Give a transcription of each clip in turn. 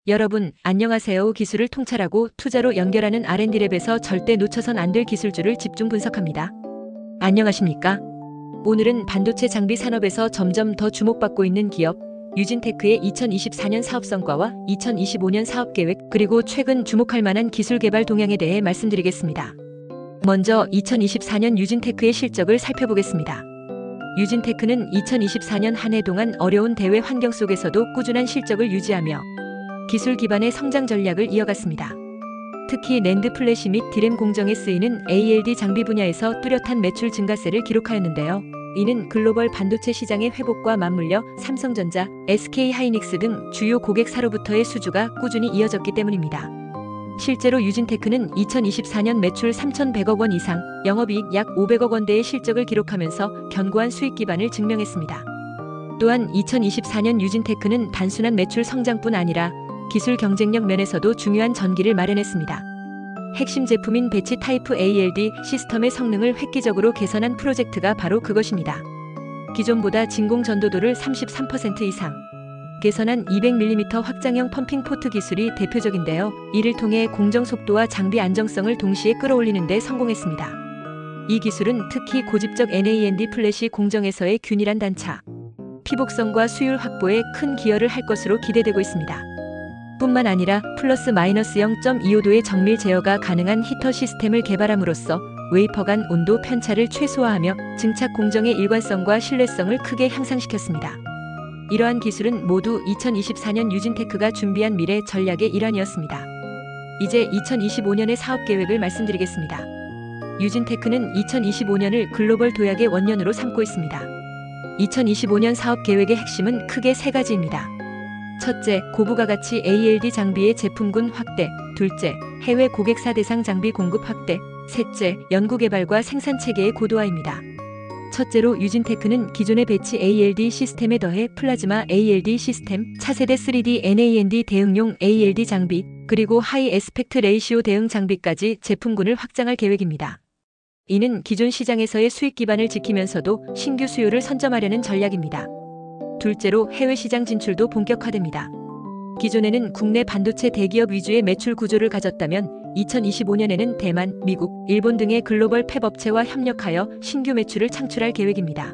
여러분, 안녕하세요. 기술을 통찰하고 투자로 연결하는 R&D랩에서 절대 놓쳐선 안 될 기술주를 집중 분석합니다. 안녕하십니까? 오늘은 반도체 장비 산업에서 점점 더 주목받고 있는 기업, 유진테크의 2024년 사업 성과와 2025년 사업 계획, 그리고 최근 주목할 만한 기술 개발 동향에 대해 말씀드리겠습니다. 먼저 2024년 유진테크의 실적을 살펴보겠습니다. 유진테크는 2024년 한 해 동안 어려운 대외 환경 속에서도 꾸준한 실적을 유지하며 기술 기반의 성장 전략을 이어갔습니다. 특히 낸드 플래시 및 디램 공정에 쓰이는 ALD 장비 분야에서 뚜렷한 매출 증가세를 기록하였는데요. 이는 글로벌 반도체 시장의 회복과 맞물려 삼성전자, SK하이닉스 등 주요 고객사로부터의 수주가 꾸준히 이어졌기 때문입니다. 실제로 유진테크는 2024년 매출 3,100억 원 이상, 영업이익 약 500억 원대의 실적을 기록하면서 견고한 수익 기반을 증명했습니다. 또한 2024년 유진테크는 단순한 매출 성장뿐 아니라 기술 경쟁력 면에서도 중요한 전기를 마련했습니다. 핵심 제품인 배치 타입 ALD 시스템의 성능을 획기적으로 개선한 프로젝트가 바로 그것입니다. 기존보다 진공 전도도를 33% 이상 개선한 200mm 확장형 펌핑 포트 기술이 대표적인데요. 이를 통해 공정 속도와 장비 안정성을 동시에 끌어올리는 데 성공했습니다. 이 기술은 특히 고집적 NAND 플래시 공정에서의 균일한 단차, 피복성과 수율 확보에 큰 기여를 할 것으로 기대되고 있습니다. 뿐만 아니라 플러스 마이너스 0.25도의 정밀 제어가 가능한 히터 시스템을 개발함으로써 웨이퍼 간 온도 편차를 최소화하며 증착 공정의 일관성과 신뢰성을 크게 향상시켰습니다. 이러한 기술은 모두 2024년 유진테크가 준비한 미래 전략의 일환이었습니다. 이제 2025년의 사업 계획을 말씀드리겠습니다. 유진테크는 2025년을 글로벌 도약의 원년으로 삼고 있습니다. 2025년 사업 계획의 핵심은 크게 세 가지입니다. 첫째, 고부가 가치 ALD 장비의 제품군 확대. 둘째, 해외 고객사 대상 장비 공급 확대. 셋째, 연구개발과 생산 체계의 고도화입니다. 첫째로 유진테크는 기존의 배치 ALD 시스템에 더해 플라즈마 ALD 시스템, 차세대 3D NAND 대응용 ALD 장비, 그리고 하이 에스펙트 레이시오 대응 장비까지 제품군을 확장할 계획입니다. 이는 기존 시장에서의 수익 기반을 지키면서도 신규 수요를 선점하려는 전략입니다. 둘째로 해외 시장 진출도 본격화됩니다. 기존에는 국내 반도체 대기업 위주의 매출 구조를 가졌다면 2025년에는 대만, 미국, 일본 등의 글로벌 팹 업체와 협력하여 신규 매출을 창출할 계획입니다.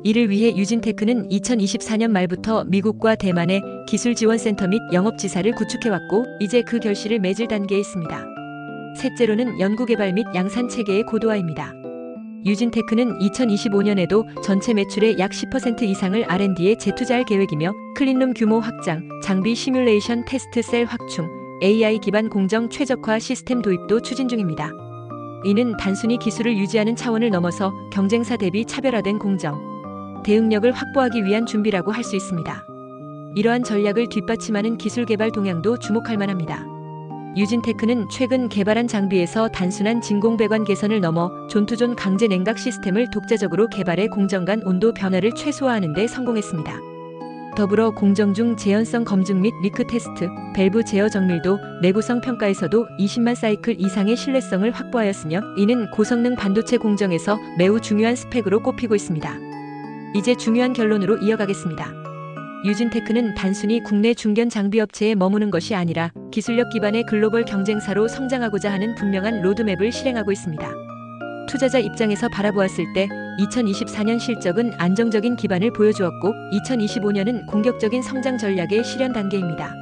이를 위해 유진테크는 2024년 말부터 미국과 대만의 기술 지원센터 및 영업지사를 구축해왔고 이제 그 결실을 맺을 단계에 있습니다. 셋째로는 연구개발 및 양산 체계의 고도화입니다. 유진테크는 2025년에도 전체 매출의 약 10% 이상을 R&D에 재투자할 계획이며 클린룸 규모 확장, 장비 시뮬레이션 테스트 셀 확충, AI 기반 공정 최적화 시스템 도입도 추진 중입니다. 이는 단순히 기술을 유지하는 차원을 넘어서 경쟁사 대비 차별화된 공정, 대응력을 확보하기 위한 준비라고 할 수 있습니다. 이러한 전략을 뒷받침하는 기술 개발 동향도 주목할 만합니다. 유진테크는 최근 개발한 장비에서 단순한 진공 배관 개선을 넘어 존투존 강제 냉각 시스템을 독자적으로 개발해 공정 간 온도 변화를 최소화하는 데 성공했습니다. 더불어 공정 중 재현성 검증 및 리크 테스트, 밸브 제어 정밀도, 내구성 평가에서도 20만 사이클 이상의 신뢰성을 확보하였으며 이는 고성능 반도체 공정에서 매우 중요한 스펙으로 꼽히고 있습니다. 이제 중요한 결론으로 이어가겠습니다. 유진테크는 단순히 국내 중견 장비업체에 머무는 것이 아니라 기술력 기반의 글로벌 경쟁사로 성장하고자 하는 분명한 로드맵을 실행하고 있습니다. 투자자 입장에서 바라보았을 때 2024년 실적은 안정적인 기반을 보여주었고 2025년은 공격적인 성장 전략의 실현 단계입니다.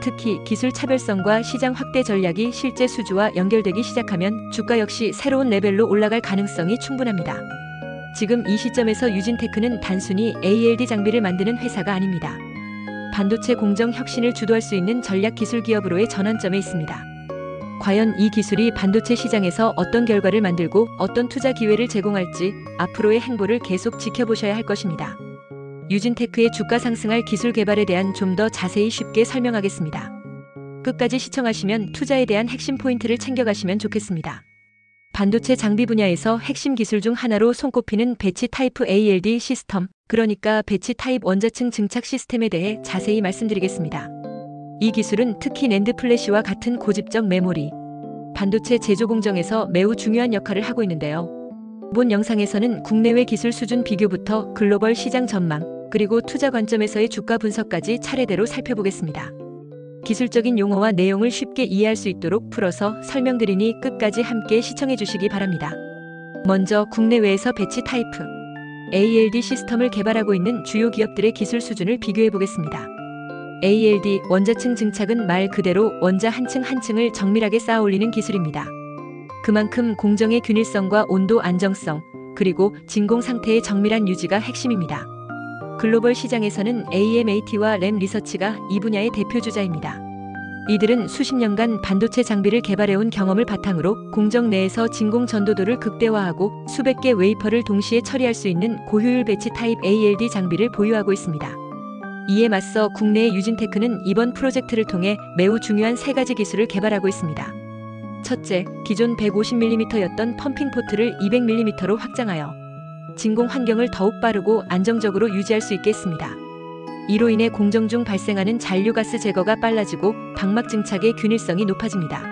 특히 기술 차별성과 시장 확대 전략이 실제 수주와 연결되기 시작하면 주가 역시 새로운 레벨로 올라갈 가능성이 충분합니다. 지금 이 시점에서 유진테크는 단순히 ALD 장비를 만드는 회사가 아닙니다. 반도체 공정 혁신을 주도할 수 있는 전략 기술 기업으로의 전환점에 있습니다. 과연 이 기술이 반도체 시장에서 어떤 결과를 만들고 어떤 투자 기회를 제공할지 앞으로의 행보를 계속 지켜보셔야 할 것입니다. 유진테크의 주가 상승할 기술 개발에 대한 좀 더 자세히 쉽게 설명하겠습니다. 끝까지 시청하시면 투자에 대한 핵심 포인트를 챙겨가시면 좋겠습니다. 반도체 장비 분야에서 핵심 기술 중 하나로 손꼽히는 배치 타입 ALD 시스템, 그러니까 배치 타입 원자층 증착 시스템에 대해 자세히 말씀드리겠습니다. 이 기술은 특히 낸드 플래시와 같은 고집적 메모리, 반도체 제조 공정에서 매우 중요한 역할을 하고 있는데요. 본 영상에서는 국내외 기술 수준 비교부터 글로벌 시장 전망, 그리고 투자 관점에서의 주가 분석까지 차례대로 살펴보겠습니다. 기술적인 용어와 내용을 쉽게 이해할 수 있도록 풀어서 설명드리니 끝까지 함께 시청해 주시기 바랍니다. 먼저 국내외에서 배치 타이프 ALD 시스템을 개발하고 있는 주요 기업들의 기술 수준을 비교해 보겠습니다. ALD 원자층 증착은 말 그대로 원자 한 층 한 층을 정밀하게 쌓아 올리는 기술입니다. 그만큼 공정의 균일성과 온도 안정성, 그리고 진공 상태의 정밀한 유지가 핵심입니다. 글로벌 시장에서는 AMAT와 램 리서치가 이 분야의 대표주자입니다. 이들은 수십 년간 반도체 장비를 개발해온 경험을 바탕으로 공정 내에서 진공 전도도를 극대화하고 수백 개 웨이퍼를 동시에 처리할 수 있는 고효율 배치 타입 ALD 장비를 보유하고 있습니다. 이에 맞서 국내의 유진테크는 이번 프로젝트를 통해 매우 중요한 세 가지 기술을 개발하고 있습니다. 첫째, 기존 150mm였던 펌핑 포트를 200mm로 확장하여 진공 환경을 더욱 빠르고 안정적으로 유지할 수 있게 했습니다. 이로 인해 공정 중 발생하는 잔류가스 제거가 빨라지고 방막 증착의 균일성이 높아집니다.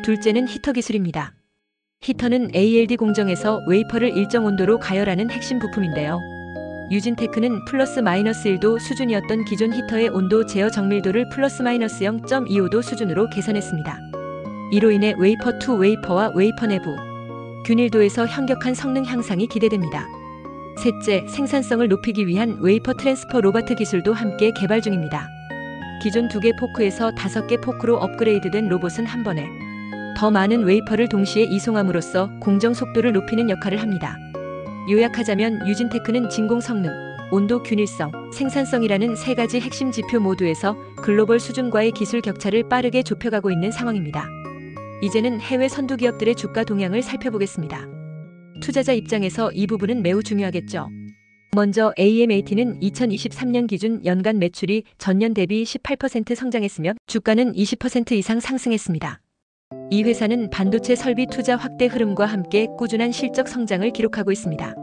둘째는 히터 기술입니다. 히터는 ALD 공정에서 웨이퍼를 일정 온도로 가열하는 핵심 부품인데요. 유진테크는 플러스 마이너스 1도 수준이었던 기존 히터의 온도 제어 정밀도를 플러스 마이너스 0.25도 수준으로 개선했습니다. 이로 인해 웨이퍼 투 웨이퍼와 웨이퍼 내부 균일도에서 현격한 성능 향상이 기대됩니다. 셋째, 생산성을 높이기 위한 웨이퍼 트랜스퍼 로봇 기술도 함께 개발 중입니다. 기존 2개 포크에서 5개 포크로 업그레이드된 로봇은 한 번에 더 많은 웨이퍼를 동시에 이송함으로써 공정 속도를 높이는 역할을 합니다. 요약하자면 유진테크는 진공 성능, 온도 균일성, 생산성이라는 세 가지 핵심 지표 모두에서 글로벌 수준과의 기술 격차를 빠르게 좁혀가고 있는 상황입니다. 이제는 해외 선두 기업들의 주가 동향을 살펴보겠습니다. 투자자 입장에서 이 부분은 매우 중요하겠죠. 먼저 AMAT는 2023년 기준 연간 매출이 전년 대비 18% 성장했으며 주가는 20% 이상 상승했습니다. 이 회사는 반도체 설비 투자 확대 흐름과 함께 꾸준한 실적 성장을 기록하고 있습니다.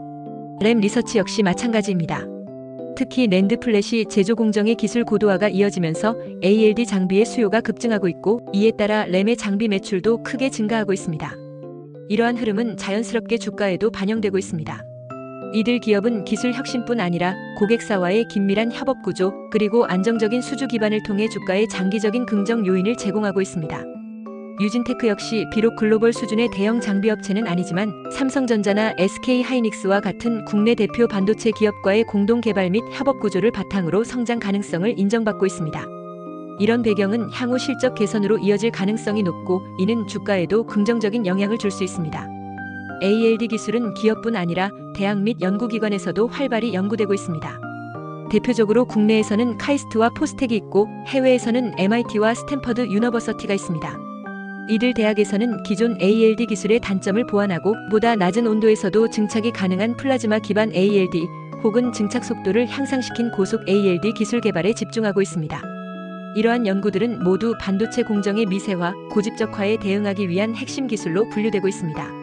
램 리서치 역시 마찬가지입니다. 특히 낸드 플래시 제조 공정의 기술 고도화가 이어지면서 ALD 장비의 수요가 급증하고 있고 이에 따라 램의 장비 매출도 크게 증가하고 있습니다. 이러한 흐름은 자연스럽게 주가에도 반영되고 있습니다. 이들 기업은 기술 혁신뿐 아니라 고객사와의 긴밀한 협업 구조 그리고 안정적인 수주 기반을 통해 주가에 장기적인 긍정 요인을 제공하고 있습니다. 유진테크 역시 비록 글로벌 수준의 대형 장비 업체는 아니지만 삼성전자나 SK하이닉스와 같은 국내 대표 반도체 기업과의 공동 개발 및 협업 구조를 바탕으로 성장 가능성을 인정받고 있습니다. 이런 배경은 향후 실적 개선으로 이어질 가능성이 높고 이는 주가에도 긍정적인 영향을 줄 수 있습니다. ALD 기술은 기업뿐 아니라 대학 및 연구기관에서도 활발히 연구되고 있습니다. 대표적으로 국내에서는 카이스트와 포스텍이 있고 해외에서는 MIT와 스탠퍼드 유니버시티가 있습니다. 이들 대학에서는 기존 ALD 기술의 단점을 보완하고 보다 낮은 온도에서도 증착이 가능한 플라즈마 기반 ALD 혹은 증착 속도를 향상시킨 고속 ALD 기술 개발에 집중하고 있습니다. 이러한 연구들은 모두 반도체 공정의 미세화, 고집적화에 대응하기 위한 핵심 기술로 분류되고 있습니다.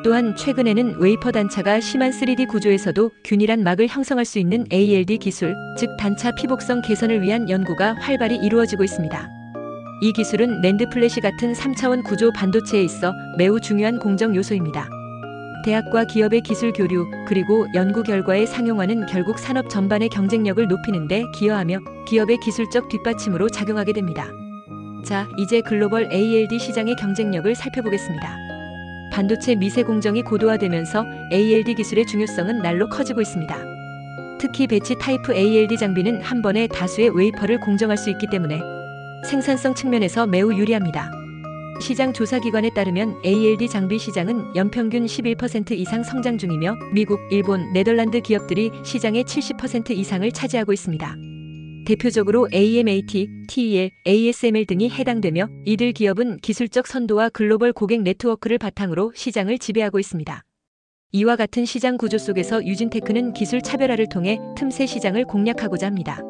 또한 최근에는 웨이퍼 단차가 심한 3D 구조에서도 균일한 막을 형성할 수 있는 ALD 기술, 즉 단차 피복성 개선을 위한 연구가 활발히 이루어지고 있습니다. 이 기술은 낸드 플래시 같은 3차원 구조 반도체에 있어 매우 중요한 공정 요소입니다. 대학과 기업의 기술 교류, 그리고 연구 결과의 상용화는 결국 산업 전반의 경쟁력을 높이는 데 기여하며 기업의 기술적 뒷받침으로 작용하게 됩니다. 자, 이제 글로벌 ALD 시장의 경쟁력을 살펴보겠습니다. 반도체 미세 공정이 고도화되면서 ALD 기술의 중요성은 날로 커지고 있습니다. 특히 배치 타입 ALD 장비는 한 번에 다수의 웨이퍼를 공정할 수 있기 때문에 생산성 측면에서 매우 유리합니다. 시장 조사기관에 따르면 ALD 장비 시장은 연평균 11% 이상 성장 중이며 미국, 일본, 네덜란드 기업들이 시장의 70% 이상을 차지하고 있습니다. 대표적으로 AMAT, TEL, ASML 등이 해당되며 이들 기업은 기술적 선도와 글로벌 고객 네트워크를 바탕으로 시장을 지배하고 있습니다. 이와 같은 시장 구조 속에서 유진테크는 기술 차별화를 통해 틈새 시장을 공략하고자 합니다.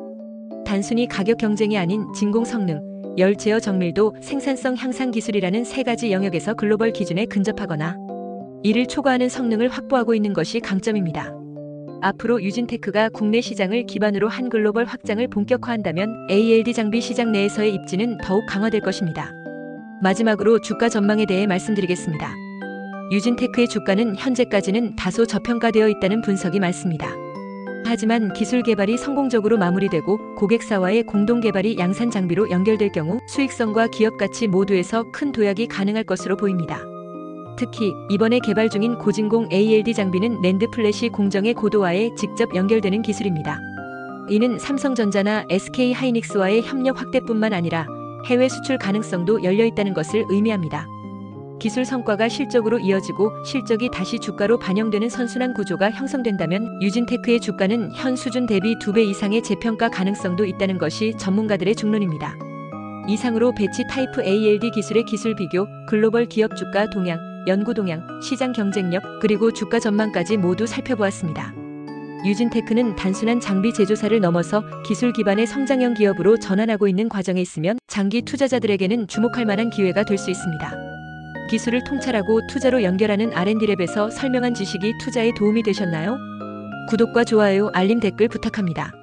단순히 가격 경쟁이 아닌 진공 성능, 열 제어 정밀도, 생산성 향상 기술이라는 세 가지 영역에서 글로벌 기준에 근접하거나 이를 초과하는 성능을 확보하고 있는 것이 강점입니다. 앞으로 유진테크가 국내 시장을 기반으로 한 글로벌 확장을 본격화한다면 ALD 장비 시장 내에서의 입지는 더욱 강화될 것입니다. 마지막으로 주가 전망에 대해 말씀드리겠습니다. 유진테크의 주가는 현재까지는 다소 저평가되어 있다는 분석이 많습니다. 하지만 기술 개발이 성공적으로 마무리되고 고객사와의 공동 개발이 양산 장비로 연결될 경우 수익성과 기업 가치 모두에서 큰 도약이 가능할 것으로 보입니다. 특히 이번에 개발 중인 고진공 ALD 장비는 낸드 플래시 공정의 고도화에 직접 연결되는 기술입니다. 이는 삼성전자나 SK 하이닉스와의 협력 확대뿐만 아니라 해외 수출 가능성도 열려 있다는 것을 의미합니다. 기술 성과가 실적으로 이어지고 실적이 다시 주가로 반영되는 선순환 구조가 형성된다면 유진테크의 주가는 현 수준 대비 2배 이상의 재평가 가능성도 있다는 것이 전문가들의 중론입니다. 이상으로 배치 타이프 ALD 기술의 기술 비교, 글로벌 기업 주가 동향, 연구 동향, 시장 경쟁력, 그리고 주가 전망까지 모두 살펴보았습니다. 유진테크는 단순한 장비 제조사를 넘어서 기술 기반의 성장형 기업으로 전환하고 있는 과정에 있으면 장기 투자자들에게는 주목할 만한 기회가 될 수 있습니다. 기술을 통찰하고 투자로 연결하는 R&D랩에서 설명한 지식이 투자에 도움이 되셨나요? 구독과 좋아요, 알림, 댓글 부탁합니다.